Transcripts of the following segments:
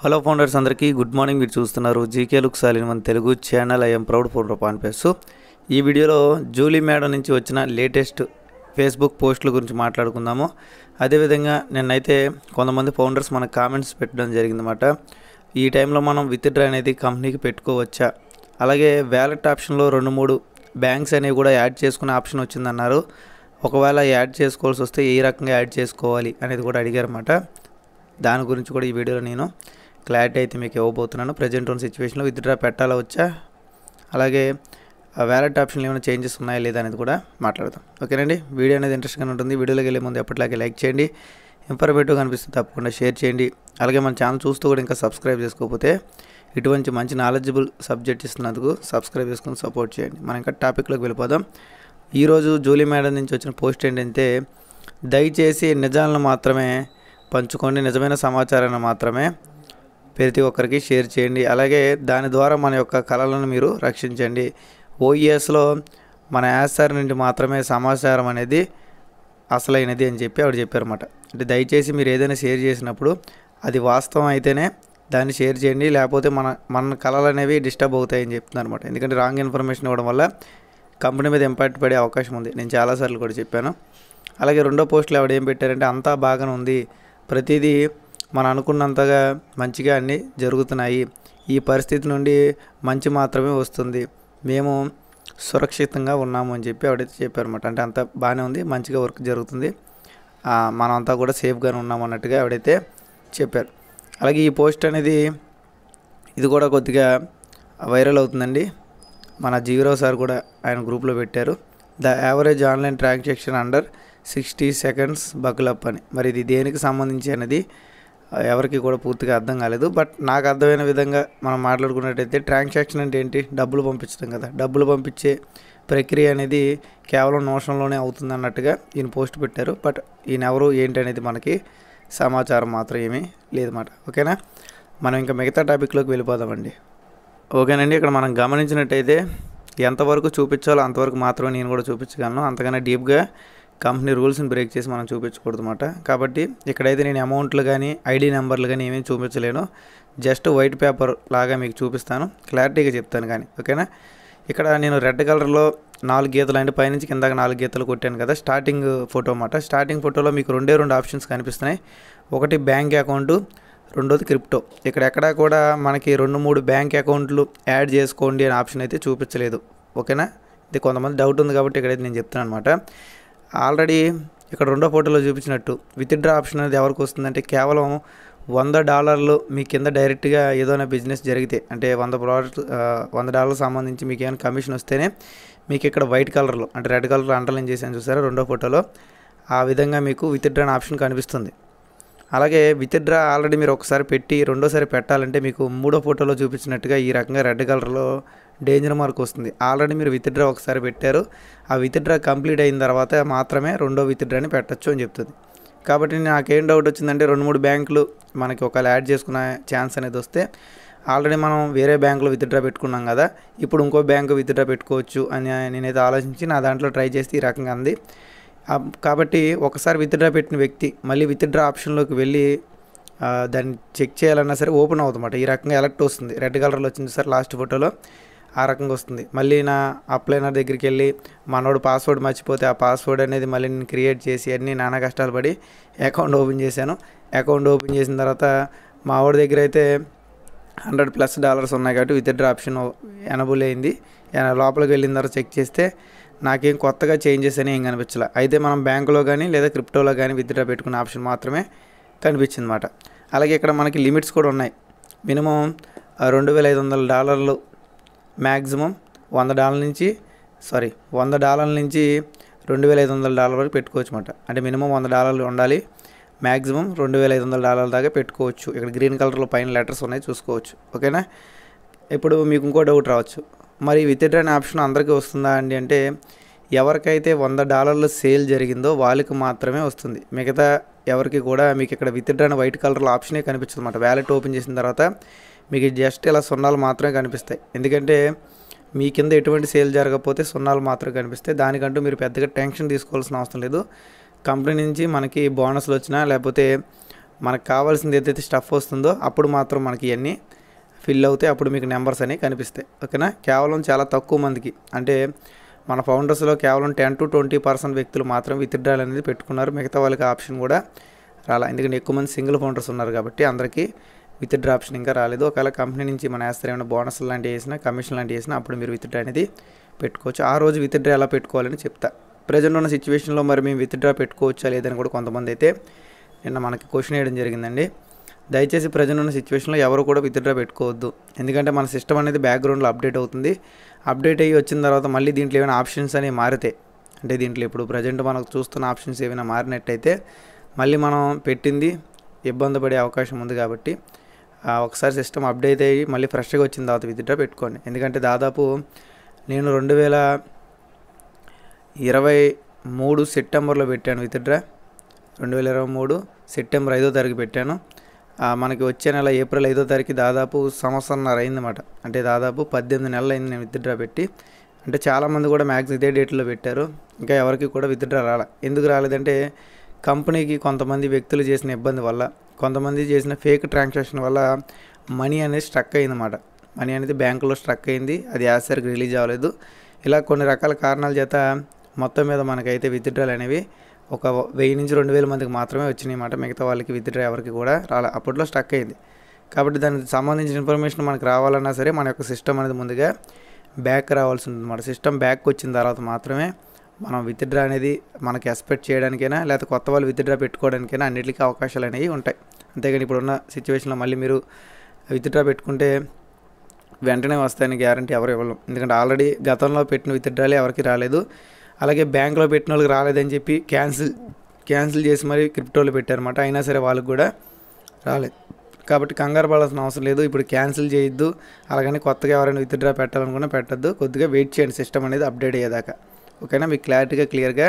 Hello founders అందరికీ good morning. మీరు చూస్తున్నారు జీకే లుక్ సాలిన్ మన Telugu channel. I'm proud founder pan face. ఈ వీడియోలో జూలీ మేడం నుంచి వచ్చిన లేటెస్ట్ ఫేస్బుక్ పోస్టుల గురించి మాట్లాడుకుందాము. అదేవిధంగా నిన్నైతే కొంతమంది ఫౌండర్స్ మన కామెంట్స్ పెట్టడం జరిగిందన్నమాట. ఈ టైంలో మనం విత్డ్రా అనేది కంపెనీకి పెట్టుకోవచ్చా, అలాగే వ్యాలెట్ ఆప్షన్లో 2-3 బ్యాంక్స్ అనేవి కూడా యాడ్ చేసుకునే ఆప్షన్ వచ్చిందన్నారు. ఒకవేళ యాడ్ చేసుకోవాల్సి వస్తే ఏ రకంగా యాడ్ చేసుకోవాలి అనేది కూడా అడిగారన్నమాట. దాని గురించి కూడా ఈ వీడియోలో నేను క్లారిటీ అయితే మీకు ఇవ్వబోతున్నాను. ప్రజెంట్ ఉన్న సిచ్యువేషన్లో విత్డ్రా పెట్టాలా వచ్చా, అలాగే వ్యాలెట్ ఆప్షన్లో ఏమైనా చేంజెస్ ఉన్నాయా లేదా అనేది కూడా మాట్లాడదాం. ఓకేనండి, వీడియో అనేది ఇంట్రెస్ట్గా ఉంటుంది. వీడియోలోకి వెళ్ళే ముందు ఎప్పటిలాగే లైక్ చేయండి, ఇన్ఫర్మేటివ్గా అనిపిస్తుంది తప్పకుండా షేర్ చేయండి. అలాగే మన ఛానల్ చూస్తూ కూడా ఇంకా సబ్స్క్రైబ్ చేసుకోకపోతే ఇటువంటి మంచి నాలెడ్జబుల్ సబ్జెక్ట్ ఇస్తున్నందుకు సబ్స్క్రైబ్ చేసుకుని సపోర్ట్ చేయండి. మనం ఇంకా టాపిక్లోకి వెళ్ళిపోదాం. ఈరోజు జూలీ మేడం నుంచి వచ్చిన పోస్ట్ ఏంటంటే, దయచేసి నిజాలను మాత్రమే పంచుకోండి, నిజమైన సమాచారాన్ని మాత్రమే ప్రతి ఒక్కరికి షేర్ చేయండి, అలాగే దాని ద్వారా మన యొక్క కళలను మీరు రక్షించండి. ఓఈఎస్లో మన యాసర్ నుండి మాత్రమే సమాచారం అనేది అసలైనది అని చెప్పి ఆవిడ చెప్పారన్నమాట. అంటే దయచేసి మీరు ఏదైనా షేర్ చేసినప్పుడు అది వాస్తవం అయితేనే దాన్ని షేర్ చేయండి, లేకపోతే మన కళలు అనేవి డిస్టర్బ్ అవుతాయని చెప్తున్నారు అనమాట. ఎందుకంటే రాంగ్ ఇన్ఫర్మేషన్ ఇవ్వడం వల్ల కంపెనీ మీద ఇంపాక్ట్ పడే అవకాశం ఉంది. నేను చాలాసార్లు కూడా చెప్పాను. అలాగే రెండో పోస్టులో ఆవిడ ఏం పెట్టారంటే, అంతా బాగానే ఉంది, ప్రతిదీ మనం అనుకున్నంతగా మంచిగా అన్నీ జరుగుతున్నాయి, ఈ పరిస్థితి నుండి మంచి మాత్రమే వస్తుంది, మేము సురక్షితంగా ఉన్నాము అని చెప్పి ఆవిడైతే చెప్పారన్నమాట. అంటే అంతా బాగానే ఉంది, మంచిగా వర్క్ జరుగుతుంది, మనమంతా కూడా సేఫ్గానే ఉన్నాము అన్నట్టుగా ఆవిడైతే చెప్పారు. అలాగే ఈ పోస్ట్ అనేది ఇది కూడా కొద్దిగా వైరల్ అవుతుందండి. మన జీవరావు సార్ కూడా ఆయన గ్రూప్లో పెట్టారు. The average online transaction under 60 seconds బకులప్ అని. మరి ఇది దేనికి సంబంధించి అనేది ఎవరికి కూడా పూర్తిగా అర్థం కాలేదు. బట్ నాకు అర్థమైన విధంగా మనం మాట్లాడుకున్నట్టయితే, ట్రాన్సాక్షన్ అంటే ఏంటి, డబ్బులు పంపించడం కదా. డబ్బులు పంపించే ప్రక్రియ అనేది కేవలం నిమిషంలోనే అవుతుంది అన్నట్టుగా ఈయన పోస్ట్ పెట్టారు. బట్ ఈయన ఎవరు ఏంటి అనేది మనకి సమాచారం మాత్రం ఏమీ లేదన్నమాట. ఓకేనా, మనం ఇంకా మిగతా టాపిక్లోకి వెళ్ళిపోదామండి. ఓకేనండి, ఇక్కడ మనం గమనించినట్టయితే ఎంతవరకు చూపించాలో అంతవరకు మాత్రమే నేను కూడా చూపించగలను. అంతకన్నా డీప్గా కంపెనీ రూల్స్ని బ్రేక్ చేసి మనం చూపించకూడదు అన్నమాట. కాబట్టి ఇక్కడైతే నేను అమౌంట్లు కానీ ఐడి నెంబర్లు కానీ ఏమేమి చూపించలేను. జస్ట్ వైట్ పేపర్ లాగా మీకు చూపిస్తాను, క్లారిటీగా చెప్తాను కానీ. ఓకేనా, ఇక్కడ నేను రెడ్ కలర్లో 4 గీతలు అంటే పైనుంచి కిందాక 4 గీతలు కొట్టాను కదా, స్టార్టింగ్ ఫోటో అన్నమాట. స్టార్టింగ్ ఫోటోలో మీకు 2 ఆప్షన్స్ కనిపిస్తున్నాయి. ఒకటి బ్యాంక్ అకౌంటు, రెండోది క్రిప్టో. ఇక్కడ ఎక్కడా కూడా మనకి 2-3 బ్యాంక్ అకౌంట్లు యాడ్ చేసుకోండి అనే ఆప్షన్ అయితే చూపించలేదు. ఓకేనా, ఇది కొంతమంది డౌట్ ఉంది కాబట్టి ఇక్కడైతే నేను చెప్తున్నాను అనమాట. ఆల్రెడీ ఇక్కడ రెండో ఫోటోలో చూపించినట్టు విత్డ్రా ఆప్షన్ అనేది ఎవరికి వస్తుందంటే, కేవలం $100 మీ కింద డైరెక్ట్గా ఏదైనా బిజినెస్ జరిగితే, అంటే $100 సంబంధించి మీకు ఏమైనా కమిషన్ వస్తేనే మీకు ఇక్కడ వైట్ కలర్లో, అంటే రెడ్ కలర్లో అండర్లైన్ చేశాను చూసారా రెండో ఫోటోలో, ఆ విధంగా మీకు విత్డ్రా ఆప్షన్ కనిపిస్తుంది. అలాగే విత్డ్రా ఆల్రెడీ మీరు ఒకసారి పెట్టి రెండోసారి పెట్టాలంటే మీకు మూడో ఫోటోలో చూపించినట్టుగా ఈ రకంగా రెడ్ కలర్లో డేంజర్ మార్క్ వస్తుంది. ఆల్రెడీ మీరు విత్డ్రా ఒకసారి పెట్టారు, ఆ విత్డ్రా కంప్లీట్ అయిన తర్వాత మాత్రమే రెండో విత్డ్రాని పెట్టచ్చు అని చెప్తుంది. కాబట్టి నాకేం డౌట్ వచ్చిందంటే, 2-3 బ్యాంకులు మనకి ఒకవేళ యాడ్ చేసుకునే ఛాన్స్ అనేది వస్తే, ఆల్రెడీ మనం వేరే బ్యాంకులో విత్డ్రా పెట్టుకున్నాం కదా, ఇప్పుడు ఇంకో బ్యాంకు విత్డ్రా పెట్టుకోవచ్చు అని నేనైతే ఆలోచించి నా దాంట్లో ట్రై చేస్తే ఈ రకంగా అంది. కాబట్టి ఒకసారి విత్డ్రా పెట్టిన వ్యక్తి మళ్ళీ విత్డ్రా ఆప్షన్లోకి వెళ్ళి దాన్ని చెక్ చేయాలన్నా సరే ఓపెన్ అవుతుందన్నమాట. ఈ రకంగా ఎలక్ట్ వస్తుంది, రెడ్ కలర్లో వచ్చింది సార్ లాస్ట్ ఫోటోలో, ఆ రకంగా వస్తుంది. మళ్ళీ నా అప్లైనర్ దగ్గరికి వెళ్ళి మనోడు పాస్వర్డ్ మర్చిపోతే ఆ పాస్వర్డ్ అనేది మళ్ళీ నేను క్రియేట్ చేసి అన్నీ నానా కష్టాలు పడి అకౌంట్ ఓపెన్ చేశాను. అకౌంట్ ఓపెన్ చేసిన తర్వాత మా వాడి దగ్గర అయితే $100+ ఉన్నాయి కాబట్టి విత్డ్రా ఆప్షన్ ఎనబుల్ అయింది. లోపలికి వెళ్ళిన తర్వాత చెక్ చేస్తే నాకేం కొత్తగా చేంజెస్ అని ఏం కనిపించలే. అయితే మనం బ్యాంకులో కానీ లేదా క్రిప్టోలో కానీ విత్డ్రా పెట్టుకునే ఆప్షన్ మాత్రమే కనిపించింది అన్నమాట. అలాగే ఇక్కడ మనకి లిమిట్స్ కూడా ఉన్నాయి. మినిమం $2,500, మ్యాక్సిమం $100 నుంచి $2,500 వరకు పెట్టుకోవచ్చు అన్నమాట. అంటే మినిమం $100 ఉండాలి, మ్యాక్సిమం $2,500 దాకా పెట్టుకోవచ్చు. ఇక్కడ గ్రీన్ కలర్లో పైన లెటర్స్ ఉన్నాయి, చూసుకోవచ్చు. ఓకేనా, ఇప్పుడు మీకు ఇంకో డౌట్ రావచ్చు, మరి విత్డ్రా అనే ఆప్షన్ అందరికీ వస్తుందా అండి అంటే, ఎవరికైతే $100 సేల్ జరిగిందో వాళ్ళకి మాత్రమే వస్తుంది. మిగతా ఎవరికి కూడా మీకు ఇక్కడ విత్డ్రా అనే వైట్ కలర్లో ఆప్షనే కనిపించదు అన్నమాట. వ్యాలెట్ ఓపెన్ చేసిన తర్వాత మీకు జస్ట్ ఇలా 0 మాత్రమే కనిపిస్తాయి. ఎందుకంటే మీ కింద ఎటువంటి సేల్ జరగకపోతే 0 మాత్రమే కనిపిస్తాయి. దానికంటూ మీరు పెద్దగా టెన్షన్ తీసుకోవాల్సిన అవసరం లేదు. కంపెనీ నుంచి మనకి బోనస్లు వచ్చినా లేకపోతే మనకు కావాల్సింది ఏదైతే స్టఫ్ వస్తుందో అప్పుడు మాత్రం మనకి ఇవన్నీ ఫిల్ అవుతాయి, అప్పుడు మీకు నెంబర్స్ అనేవి కనిపిస్తాయి. ఓకేనా, కేవలం చాలా తక్కువ మందికి, అంటే మన ఫౌండర్స్లో కేవలం 10 to 20% వ్యక్తులు మాత్రం విత్డ్రాల్ అనేది పెట్టుకున్నారు. మిగతా వాళ్ళకి ఆప్షన్ కూడా రాలా, ఎందుకంటే ఎక్కువ మంది సింగిల్ ఫౌండర్స్ ఉన్నారు కాబట్టి అందరికీ విత్డ్రా ఆప్షన్ ఇంకా రాలేదు. ఒకవేళ కంపెనీ నుంచి మన వేస్తారు ఏమైనా బోనస్ లాంటివి వేసినా, కమిషన్ లాంటివి వేసినా అప్పుడు మీరు విత్డ్రా అనేది పెట్టుకోవచ్చు. ఆ రోజు విత్డ్రా ఎలా పెట్టుకోవాలని చెప్తా. ప్రజెంట్ ఉన్న సిచ్యువేషన్లో మరి మేము విత్డ్రా పెట్టుకోవచ్చా లేదని కూడా కొంతమంది అయితే నిన్న మనకి క్వశ్చన్ వేయడం జరిగిందండి. దయచేసి ప్రజెంట్ ఉన్న సిచ్యువేషన్లో ఎవరు కూడా విత్డ్రా పెట్టుకోవద్దు, ఎందుకంటే మన సిస్టమ్ అనేది బ్యాక్గ్రౌండ్లో అప్డేట్ అవుతుంది. అప్డేట్ అయ్యి వచ్చిన తర్వాత మళ్ళీ దీంట్లో ఏమైనా ఆప్షన్స్ అనేవి మారితే, అంటే దీంట్లో ఇప్పుడు ప్రజెంట్ మనకు చూస్తున్న ఆప్షన్స్ ఏమైనా మారినట్టయితే మళ్ళీ మనం పెట్టింది ఇబ్బంది పడే అవకాశం ఉంది. కాబట్టి ఒకసారి సిస్టమ్ అప్డేట్ అయ్యి మళ్ళీ ఫ్రెష్గా వచ్చిన తర్వాత విత్డ్రా పెట్టుకోండి. ఎందుకంటే దాదాపు నేను 2023 సెప్టెంబర్లో పెట్టాను విత్డ్రా, 2023 సెప్టెంబర్ 5వ తారీఖు పెట్టాను. మనకి వచ్చే నెల ఏప్రిల్ 5వ తారీఖు దాదాపు సంవత్సరంన్నర అయిందన్నమాట. అంటే దాదాపు 18 నెలలు అయింది నేను విత్డ్రా పెట్టి. అంటే చాలామంది కూడా మ్యాక్స్ ఇదే డేట్లో పెట్టారు, ఇంకా ఎవరికి కూడా విత్డ్రా రాలే. ఎందుకు రాలేదంటే కంపెనీకి కొంతమంది వ్యక్తులు చేసిన ఇబ్బంది వల్ల, కొంతమంది చేసిన ఫేక్ ట్రాన్సాక్షన్ వల్ల మనీ అనేది స్ట్రక్ అయిందన్నమాట. మనీ అనేది బ్యాంకులో స్ట్రక్ అయింది, అది యాసరికి రిలీజ్ అవ్వలేదు. ఇలా కొన్ని రకాల కారణాల చేత మొత్తం మీద మనకైతే విత్డ్రాలు అనేవి ఒక 1000 నుంచి 2000 మందికి మాత్రమే వచ్చినాయి అన్నమాట. మిగతా వాళ్ళకి విత్డ్రా ఎవరికి కూడా రాలే, అప్పట్లో స్ట్రక్ అయింది. కాబట్టి దానికి సంబంధించిన ఇన్ఫర్మేషన్ మనకు రావాలన్నా సరే మన యొక్క సిస్టమ్ అనేది ముందుగా బ్యాక్ రావాల్సి ఉంటుంది అన్నమాట. సిస్టమ్ బ్యాక్ వచ్చిన తర్వాత మాత్రమే మనం విత్డ్రా అనేది మనకి ఎక్స్పెక్ట్ చేయడానికైనా లేకపోతే కొత్త వాళ్ళు విత్డ్రా పెట్టుకోవడానికైనా అన్నిటికీ అవకాశాలు అనేవి ఉంటాయి. అంతేగాని ఇప్పుడున్న సిచ్యువేషన్లో మళ్ళీ మీరు విత్డ్రా పెట్టుకుంటే వెంటనే వస్తాయని గ్యారంటీ ఎవరు ఇవ్వలేం, ఎందుకంటే ఆల్రెడీ గతంలో పెట్టిన విత్డ్రాలే ఎవరికి రాలేదు. అలాగే బ్యాంకులో పెట్టిన వాళ్ళకి రాలేదని చెప్పి క్యాన్సిల్ చేసి మరీ క్రిప్టోలో పెట్టారన్నమాట, అయినా సరే వాళ్ళకి కూడా రాలేదు. కాబట్టి కంగారు పడాల్సిన అవసరం లేదు. ఇప్పుడు క్యాన్సిల్ చేయొద్దు, అలాగని కొత్తగా ఎవరైనా విత్డ్రా పెట్టాలనుకున్నా పెట్టద్దు. కొద్దిగా వెయిట్ చేయండి సిస్టమ్ అనేది అప్డేట్ అయ్యేదాకా. ఓకేనా, మీకు క్లారిటీగా క్లియర్గా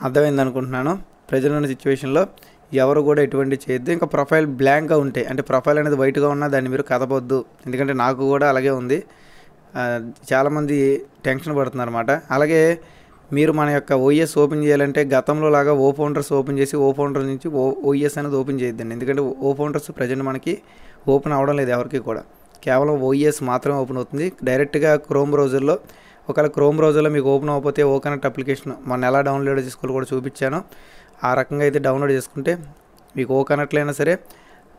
అర్థమైంది అనుకుంటున్నాను. ప్రజెంట్ ఉన్న సిచ్యువేషన్లో ఎవరు కూడా ఎటువంటి చేయొద్దు. ఇంకా ప్రొఫైల్ బ్లాంక్గా ఉంటే, అంటే ప్రొఫైల్ అనేది వైట్గా ఉన్నా దాన్ని మీరు కదపొద్దు, ఎందుకంటే నాకు కూడా అలాగే ఉంది. చాలామంది టెన్షన్ పడుతున్నారు అన్నమాట. అలాగే మీరు మన యొక్క ఓఎస్ ఓపెన్ చేయాలంటే గతంలో లాగా ఓ ఫౌండర్స్ ఓపెన్ చేసి ఓ ఫౌండర్ నుంచి ఓఎస్ అనేది ఓపెన్ చేయొద్దండి, ఎందుకంటే ఓ ఫౌండర్స్ ప్రజెంట్ మనకి ఓపెన్ అవ్వడం లేదు ఎవరికి కూడా, కేవలం ఓఎస్ మాత్రమే ఓపెన్ అవుతుంది డైరెక్ట్గా క్రోమ్ బ్రౌజర్లో. ఒకవేళ క్రోమ్ బ్రౌజర్లో మీకు ఓపెన్ అవ్వకపోతే ఓకనెక్ట్ అప్లికేషన్ మొన్న ఎలా డౌన్లోడ్ చేసుకోవాలి కూడా చూపించాను. ఆ రకంగా అయితే డౌన్లోడ్ చేసుకుంటే మీకు ఓకనెక్ట్లో అయినా సరే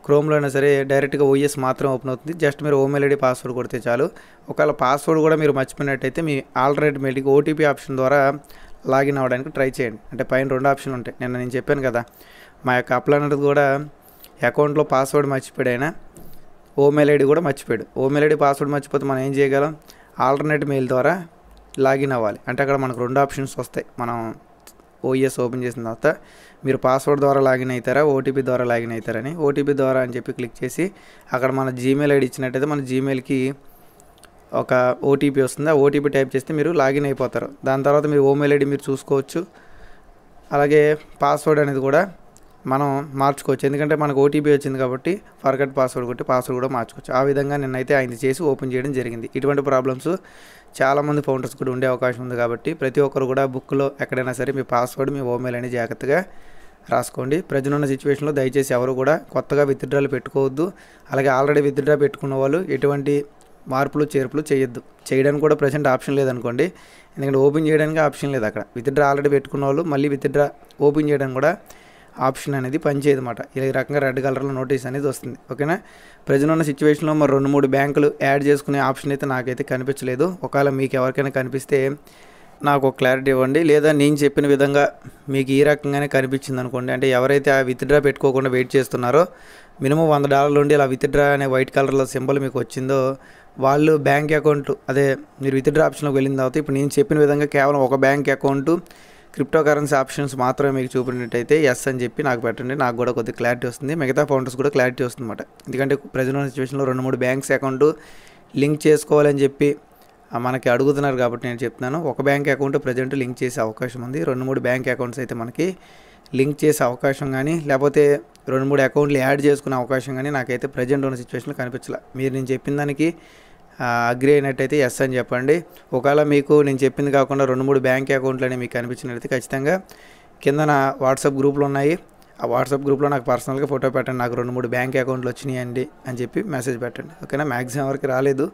క్రోమ్లో అయినా సరే డైరెక్ట్గా ఓఎస్ మాత్రం ఓపెన్ అవుతుంది. జస్ట్ మీరు ఓమెయిల్ ఐడి పాస్వర్డ్ కొడితే చాలు. ఒకవేళ పాస్వర్డ్ కూడా మీరు మర్చిపోయినట్టయితే మీ ఆల్టర్నేట్ మెయిల్కి ఓటీపీ ఆప్షన్ ద్వారా లాగిన్ అవ్వడానికి ట్రై చేయండి. అంటే పైన 2 ఆప్షన్లు ఉంటాయి. నేను చెప్పాను కదా, మా యొక్క అప్లైనర్ కూడా అకౌంట్లో పాస్వర్డ్ మర్చిపోయాడు, ఆయన ఓమెయిల్ ఐడి కూడా మర్చిపోయాడు. ఓమెయిల్ ఐడి పాస్వర్డ్ మర్చిపోతే మనం ఏం చేయగలం, ఆల్టర్నేట్ మెయిల్ ద్వారా లాగిన్ అవ్వాలి. అంటే అక్కడ మనకు 2 ఆప్షన్స్ వస్తాయి. మనం ఓఎస్ ఓపెన్ చేసిన తర్వాత మీరు పాస్వర్డ్ ద్వారా లాగిన్ అవుతారా, ఓటీపీ ద్వారా లాగిన్ అవుతారని. ఓటీపీ ద్వారా అని చెప్పి క్లిక్ చేసి అక్కడ మన జీమెయిల్ ఐడి ఇచ్చినట్టయితే మన జీమెయిల్కి ఒక ఓటీపీ వస్తుంది. ఆ ఓటీపీ టైప్ చేస్తే మీరు లాగిన్ అయిపోతారు. దాని తర్వాత మీ ఓమెయిల్ ఐడి మీరు చూసుకోవచ్చు. అలాగే పాస్వర్డ్ అనేది కూడా మనం మార్చుకోవచ్చు, ఎందుకంటే మనకు ఓటీపీ వచ్చింది కాబట్టి ఫర్గట్ పాస్వర్డ్ కొట్టి పాస్వర్డ్ కూడా మార్చుకోవచ్చు. ఆ విధంగా నిన్నైతే ఆయన చేసి ఓపెన్ చేయడం జరిగింది. ఇటువంటి ప్రాబ్లమ్స్ చాలామంది ఫౌండర్స్ కూడా ఉండే అవకాశం ఉంది కాబట్టి ప్రతి ఒక్కరు కూడా బుక్లో ఎక్కడైనా సరే మీ పాస్వర్డ్ మీ ఓమెయిల్ అని జాగ్రత్తగా రాసుకోండి. ప్రజెంట్ ఉన్న సిచ్యువేషన్లో దయచేసి ఎవరు కూడా కొత్తగా విత్డ్రాలు పెట్టుకోవద్దు. అలాగే ఆల్రెడీ విత్డ్రా పెట్టుకున్న వాళ్ళు ఎటువంటి మార్పులు చేర్పులు చేయడానికి కూడా ప్రజెంట్ ఆప్షన్ లేదనుకోండి, ఎందుకంటే ఓపెన్ చేయడానికి ఆప్షన్ లేదు అక్కడ. విత్డ్రా ఆల్రెడీ పెట్టుకున్న వాళ్ళు మళ్ళీ విత్డ్రా ఓపెన్ చేయడానికి కూడా ఆప్షన్ అనేది పనిచేయదు అన్నమాట. ఈ రకంగా రెడ్ కలర్లో నోటీస్ అనేది వస్తుంది. ఓకేనా, ప్రజెంట్ ఉన్న సిచ్యువేషన్లో మరి 2-3 బ్యాంకులు యాడ్ చేసుకునే ఆప్షన్ అయితే నాకైతే కనిపించలేదు. ఒకవేళ మీకు ఎవరికైనా కనిపిస్తే నాకు ఒక క్లారిటీ ఇవ్వండి, లేదా నేను చెప్పిన విధంగా మీకు ఈ రకంగానే కనిపించింది అనుకోండి, అంటే ఎవరైతే ఆ విత్డ్రా పెట్టుకోకుండా వెయిట్ చేస్తున్నారో మినిమం $100 నుండి ఇలా విత్డ్రా అనే వైట్ కలర్లో సింబల్ మీకు వచ్చిందో వాళ్ళు బ్యాంక్ అకౌంట్, అదే మీరు విత్డ్రా ఆప్షన్లోకి వెళ్ళిన తర్వాత ఇప్పుడు నేను చెప్పిన విధంగా కేవలం ఒక bank account crypto currency options మాత్రమే మీకు చూపినట్టయితే ఎస్ అని చెప్పి నాకు పెట్టండి. నాకు కూడా కొద్దిగా క్లారిటీ వస్తుంది, మిగతా ఫౌండర్స్ కూడా క్లారిటీ వస్తుంది అన్నమాట. ఎందుకంటే ప్రజెంట్ ఉన్న సిచ్యువేషన్లో 2-3 బ్యాంక్స్ అకౌంట్ లింక్ చేసుకోవాలని చెప్పి మనకి అడుగుతున్నారు కాబట్టి నేను చెప్తున్నాను. ఒక బ్యాంక్ అకౌంట్ ప్రజెంట్ లింక్ చేసే అవకాశం ఉంది. 2-3 బ్యాంక్ అకౌంట్స్ అయితే మనకి లింక్ చేసే అవకాశం కానీ లేకపోతే 2-3 అకౌంట్లు యాడ్ చేసుకునే అవకాశం కానీ నాకైతే ప్రజెంట్ ఉన్న సిచ్యువేషన్లో కనిపించలే. మీరు నేను చెప్పిన దానికి అగ్రి అయినట్టయితే ఎస్ అని చెప్పండి. ఒకవేళ మీకు నేను చెప్పింది కాకుండా 2-3 బ్యాంక్ అకౌంట్లు అనేవి మీకు కనిపించినట్టయితే ఖచ్చితంగా కింద నా వాట్సాప్ గ్రూపులు ఉన్నాయి, ఆ వాట్సాప్ గ్రూప్లో నాకు పర్సనల్గా ఫోటో పెట్టండి, నాకు 2-3 బ్యాంక్ అకౌంట్లు వచ్చినాయండి అని చెప్పి మెసేజ్ పెట్టండి. ఓకేనా, మ్యాక్సిమం వరకు రాలేదు,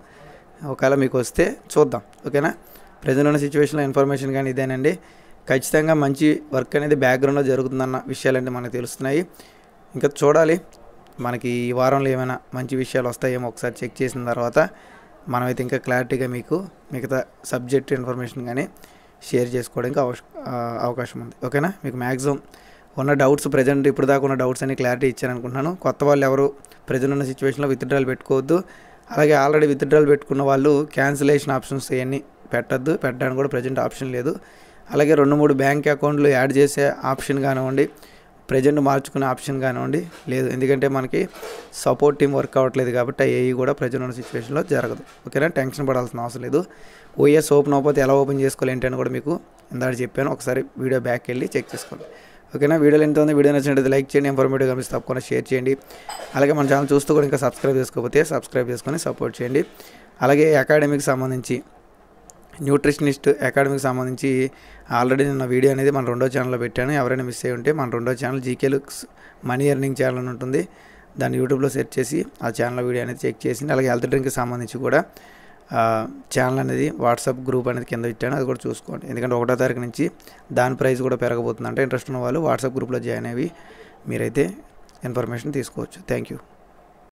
ఒకవేళ మీకు వస్తే చూద్దాం. ఓకేనా, ప్రజెంట్ ఉన్న సిచ్యువేషన్లో ఇన్ఫర్మేషన్ కానీ ఇదేనండి. ఖచ్చితంగా మంచి వర్క్ అనేది బ్యాక్గ్రౌండ్లో జరుగుతుందన్న విషయాలంటే మనకు తెలుస్తున్నాయి. ఇంకా చూడాలి మనకి ఈ వారంలో ఏమైనా మంచి విషయాలు వస్తాయేమో ఒకసారి చెక్ చేసిన తర్వాత మనమైతే ఇంకా క్లారిటీగా మీకు మిగతా సబ్జెక్ట్ ఇన్ఫర్మేషన్ కానీ షేర్ చేసుకోవడానికి అవకాశం ఉంది. ఓకేనా, మీకు మ్యాక్సిమం ఉన్న డౌట్స్ ప్రజెంట్ ఇప్పుడు దాకా ఉన్న డౌట్స్ అన్ని క్లారిటీ ఇచ్చాను అనుకుంటున్నాను. కొత్త వాళ్ళు ఎవరు ప్రజెంట్ ఉన్న సిచ్యువేషన్లో విత్డ్రాల్ పెట్టుకోవద్దు. అలాగే ఆల్రెడీ విత్డ్రాల్ పెట్టుకున్న వాళ్ళు క్యాన్సిలేషన్ ఆప్షన్స్ ఇవన్నీ పెట్టద్దు, పెట్టడానికి కూడా ప్రజెంట్ ఆప్షన్ లేదు. అలాగే 2-3 బ్యాంక్ అకౌంట్లు యాడ్ చేసే ఆప్షన్ కానివ్వండి, ప్రజెంట్ మార్చుకునే ఆప్షన్ కానివ్వండి లేదు, ఎందుకంటే మనకి సపోర్ట్ టీం వర్క్ అవ్వట్లేదు కాబట్టి ఏఈ కూడా ప్రజెంట్ ఉన్న సిచ్యువేషన్లో జరగదు. ఓకేనా, టెన్షన్ పడాల్సిన అవసరం లేదు. ఓఎస్ ఓపెన్ అవ్వకపోతే ఎలా ఓపెన్ చేసుకోవాలి ఏంటని కూడా మీకు ఇందాక చెప్పాను, ఒకసారి వీడియో బ్యాక్ వెళ్ళి చెక్ చేసుకోండి. ఓకేనా, వీడియోలో ఎంత ఉంది, వీడియో నచ్చినట్లయితే లైక్ చేయండి, ఇన్ఫర్మేటివ్ కనిపిస్తే తప్పకుండా షేర్ చేయండి. అలాగే మన ఛానల్ చూస్తూ కూడా ఇంకా సబ్స్క్రైబ్ చేసుకోకపోతే సబ్స్క్రైబ్ చేసుకొని సపోర్ట్ చేయండి. అలాగే అకాడమీకి సంబంధించి న్యూట్రిషనిస్ట్ అకాడమీకి సంబంధించి ఆల్రెడీ నిన్న వీడియో అనేది మన 2వ ఛానల్లో పెట్టాను. ఎవరైనా మిస్ అయ్యి ఉంటే మన 2వ channel GK looks money earning channel అని ఉంటుంది, దాన్ని యూట్యూబ్లో సెర్చ్ చేసి ఆ ఛానల్ వీడియో అనేది చెక్ చేసి, అలాగే హెల్త్ డ్రింక్కి సంబంధించి కూడా ఛానల్ అనేది వాట్సాప్ గ్రూప్ అనేది కింద ఇచ్చాను, అది కూడా చూసుకోండి. ఎందుకంటే 1వ తారీఖు నుంచి దాని ప్రైస్ కూడా పెరగబోతుంది. అంటే ఇంట్రెస్ట్ ఉన్న వాళ్ళు వాట్సాప్ గ్రూప్లో జాయిన్ అయ్యి మీరైతే ఇన్ఫర్మేషన్ తీసుకోవచ్చు. Thank you.